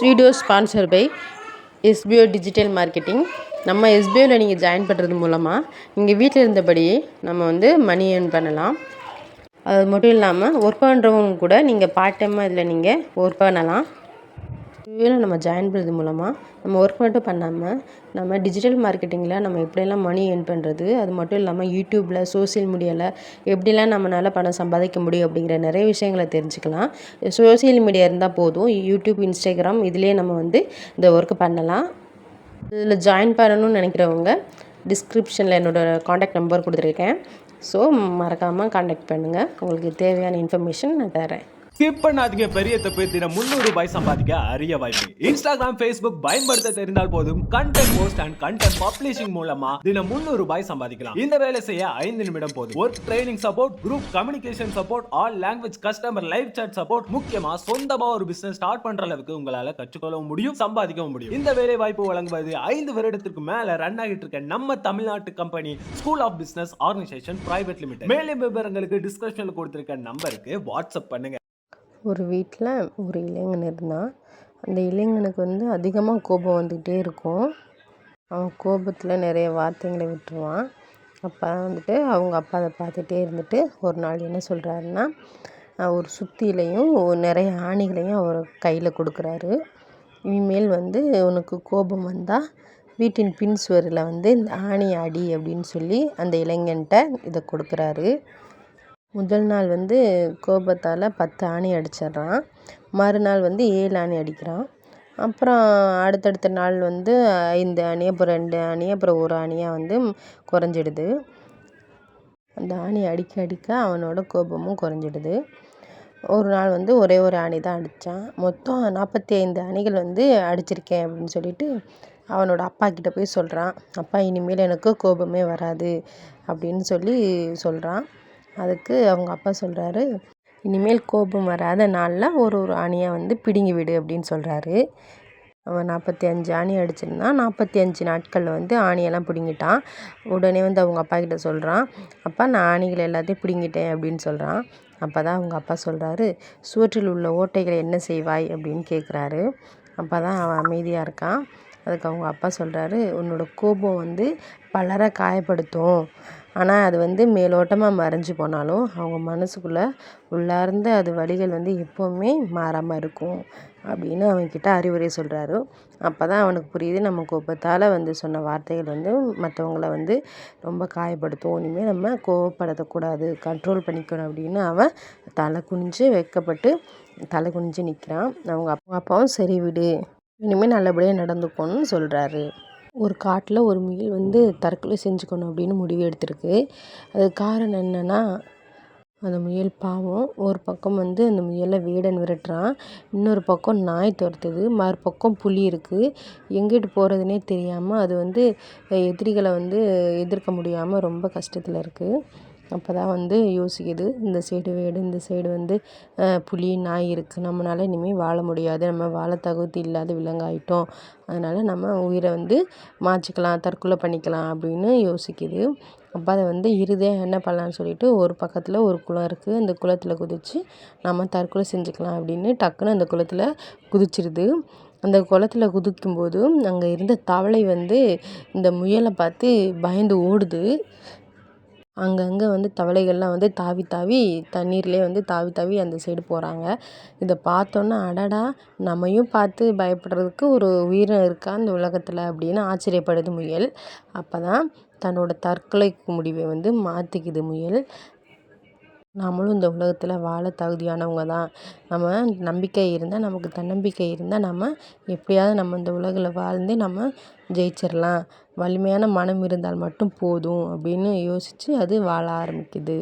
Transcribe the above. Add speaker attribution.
Speaker 1: Video sponsor by SPO digital marketing. நம்ம எஸ்பிஓவில் நீங்கள் ஜாயின் பண்ணுறது மூலமாக நீங்கள் வீட்டில் இருந்தபடியே நம்ம வந்து மணி ஏர்ன் பண்ணலாம். அது மட்டும் இல்லாமல் ஒர்க் பண்ணுறவங்க கூட நீங்கள் பார்ட் டைமாக இதில் நீங்கள் ஒர்க் பண்ணலாம். எஸ்பிஓவில் நம்ம ஜாயின் பண்ணுறது மூலமாக நம்ம ஒர்க் மட்டும் பண்ணாமல் நம்ம டிஜிட்டல் மார்க்கெட்டிங்கில் நம்ம எப்படியெல்லாம் மணி ஏர்ன் பண்ணுறது, அது மட்டும் இல்லாமல் யூடியூப்பில், சோசியல் மீடியாவில் எப்படிலாம் நம்மளால் பணம் சம்பாதிக்க முடியும் அப்படிங்கிற நிறைய விஷயங்களை தெரிஞ்சுக்கலாம். சோசியல் மீடியா இருந்தால் போதும், யூடியூப், இன்ஸ்டாகிராம் இதிலே நம்ம வந்து இந்த ஒர்க்கு பண்ணலாம். இதில் ஜாயின் பண்ணணும்னு நினைக்கிறவங்க டிஸ்கிரிப்ஷனில் என்னோடய காண்டாக்ட் நம்பர் கொடுத்துருக்கேன். ஸோ மறக்காமல் காண்டாக்ட் பண்ணுங்கள். உங்களுக்கு தேவையான இன்ஃபர்மேஷன் நான் தரேன்.
Speaker 2: ஸ்கிப் பண்ணாதீங்க. பெரிய தப்பு. தினம் 300 ரூபாய் சம்பாதிக்க அரிய வாய்ப்பு. இன்ஸ்டாகிராம், ஃபேஸ்புக் பயன்படுத்த தெரிந்தால் போதும். Content post and content publishing மூலமா தினம் 300 ரூபாய் சம்பாதிக்கலாம். இந்த வேலை செய்ய 5 நிமிடம் போதும். Work training support, group communication support, all language customer live chat support, முக்கியமா சொந்தமா ஒரு பிசினஸ் ஸ்டார்ட் பண்ற அளவுக்கு உங்களால கற்றுக்கொள்ளவும் முடியும், சம்பாதிக்கவும் முடியும். இந்த வேலை வாய்ப்பு வழங்குவது 5 வருடத்திற்கு மேல ரன் ஆகிட்டு இருக்க நம்ம தமிழ்நாட்டு company school of business organisation private limited. மேலும் விவரங்களுக்கு டிஸ்கிரிப்ஷன்ல கொடுத்திருக்க நம்பருக்கு வாட்ஸ்அப் பண்ணுங்க.
Speaker 1: ஒரு வீட்டில் ஒரு இளைஞன் இருந்தான். அந்த இளைஞனுக்கு வந்து அதிகமாக கோபம் வந்துக்கிட்டே இருக்கும். அவன் கோபத்தில் நிறைய வார்த்தைகளை விட்டுருவான். அப்போ வந்துட்டு அவங்க அப்பா அதை பார்த்துட்டே இருந்துட்டு ஒரு நாள் என்ன சொல்கிறாருன்னா, ஒரு சுத்தியிலையும் நிறைய ஆணிகளையும் அவர் கையில் கொடுக்குறாரு. இனிமேல் வந்து உனக்கு கோபம் வந்தால் வீட்டின் பின் சுவரில் வந்து இந்த ஆணி அடி அப்படின்னு சொல்லி அந்த இளைஞன்கிட்ட இதை கொடுக்குறாரு. முதல் நாள் வந்து கோபத்தால் 10 ஆணி அடிச்சிட்றான். மறுநாள் வந்து 7 ஆணி அடிக்கிறான். அப்புறம் அடுத்தடுத்த நாள் வந்து 5 ஆணி, அப்புறம் 2 ஆணி, அப்புறம் 1 ஆணியாக வந்து குறைஞ்சிடுது. அந்த ஆணி அடிக்க அடிக்க அவனோட கோபமும் குறைஞ்சிடுது. ஒரு நாள் வந்து ஒரே ஒரு ஆணி தான் அடித்தான். மொத்தம் 45 ஆணிகள் வந்து அடிச்சிருக்கேன் அப்படின்னு சொல்லிட்டு அவனோட அப்பா கிட்ட போய் சொல்கிறான். அப்பா, இனிமேல் எனக்கு கோபமே வராது அப்படின்னு சொல்லி சொல்கிறான். அதுக்கு அவங்க அப்பா சொல்கிறாரு, இனிமேல் கோபம் வராத நாளில் ஒரு ஒரு ஆணியாக வந்து பிடுங்கி விடு அப்படின்னு சொல்கிறாரு. அவன் 45 ஆணி அடிச்சிருந்தான். 45 நாட்களில் வந்து ஆணியெல்லாம் பிடுங்கிட்டான். உடனே வந்து அவங்க அப்பா கிட்ட சொல்கிறான், அப்பா, நான் ஆணிகள் எல்லாத்தையும் பிடுங்கிட்டேன் அப்படின்னு சொல்கிறான். அப்போ தான் அவங்க அப்பா சொல்கிறாரு, சுவற்றில் உள்ள ஓட்டைகளை என்ன செய்வாய் அப்படின்னு கேட்குறாரு. அப்போ தான் அவன் அமைதியாக இருக்கான். அதுக்கு அவங்க அப்பா சொல்கிறாரு, உன்னோட கோபம் வந்து பலரை காயப்படுத்தும். ஆனால் அது வந்து மேலோட்டமாக மறைஞ்சு போனாலும் அவங்க மனசுக்குள்ளே உள்ளார்ந்த அது வலிகள் வந்து எப்போவுமே மாறாமல் இருக்கும் அப்படின்னு அவன்கிட்ட அறிவுரை சொல்கிறாரு. அப்போ தான் அவனுக்கு புரியுது, நம்ம கோபத்தால் வந்து சொன்ன வார்த்தைகள் வந்து மற்றவங்கள வந்து ரொம்ப காயப்படுத்தும். இனிமேல் நம்ம கோவப்படக்கூடாது, கண்ட்ரோல் பண்ணிக்கணும் அப்படின்னு அவன் தலை குனிஞ்சு வெட்கப்பட்டு தலை குனிஞ்சு நிற்கிறான். அவங்க அப்பாவும் சரி விடு, இனிமேல் நல்லபடியாக நடந்துக்கணும்னு சொல்கிறாரு. ஒரு காட்டில் ஒரு முயல் வந்து தற்கொலை செஞ்சுக்கணும் அப்படின்னு முடிவு எடுத்திருக்கு. அதுக்கு காரணம் என்னென்னா, அந்த முயல் பாவம் ஒரு பக்கம் வந்து அந்த முயலை வேடன் விரட்டுறான், இன்னொரு பக்கம் நாய் துரத்துது, மறுபக்கம் புலி இருக்குது. எங்கிட்டு போகிறதுனே தெரியாமல் அது வந்து எதிரிகளை வந்து எதிர்க்க முடியாமல் ரொம்ப கஷ்டத்தில் இருக்குது. அப்போ தான் வந்து யோசிக்குது, இந்த சைடு வேடு, இந்த சைடு வந்து புலி, நாய் இருக்குது, நம்மளால் இனிமேல் வாழ முடியாது, நம்ம வாழ தகுதி இல்லாத விலங்காயிட்டோம், அதனால் நம்ம உயிரை வந்து மாற்றிக்கலாம், தற்கொலை பண்ணிக்கலாம் அப்படின்னு யோசிக்குது. அப்போ அதை வந்து இறுதியாக என்ன பண்ணலான்னு சொல்லிட்டு ஒரு பக்கத்தில் ஒரு குளம் இருக்குது, அந்த குளத்தில் குதித்து நம்ம தற்கொலை செஞ்சுக்கலாம் அப்படின்னு டக்குன்னு அந்த குளத்தில் குதிச்சிடுது. அந்த குளத்தில் குதிக்கும்போது அங்கே இருந்த தவளை வந்து இந்த முயலை பார்த்து பயந்து ஓடுது. அங்கங்கே வந்து தவளைகள்லாம் வந்து தாவி தாவி தண்ணீர்லேயே வந்து தாவி தாவி அந்த சைடு போகிறாங்க. இதை பார்த்தோன்னா, அடடா, நம்மையும் பார்த்து பயப்படுறதுக்கு ஒரு உயிரினம் இருக்கா இந்த உலகத்தில் அப்படின்னு ஆச்சரியப்படுது முயல். அப்போ தான் தன்னோட தற்கொலை முடிவை வந்து மாற்றிக்குது முயல். நம்மளும் இந்த உலகத்தில் வாழ தகுதியானவங்க தான். நம்ம நம்பிக்கை இருந்தால், நமக்கு தன்னம்பிக்கை இருந்தால் நம்ம எப்படியாவது நம்ம இந்த உலகில் வாழ்ந்து நம்ம ஜெயிச்சிடலாம். வலிமையான மனம் இருந்தால் மட்டும் போதும் அப்படின்னு யோசித்து அது வாழ ஆரம்பிக்குது.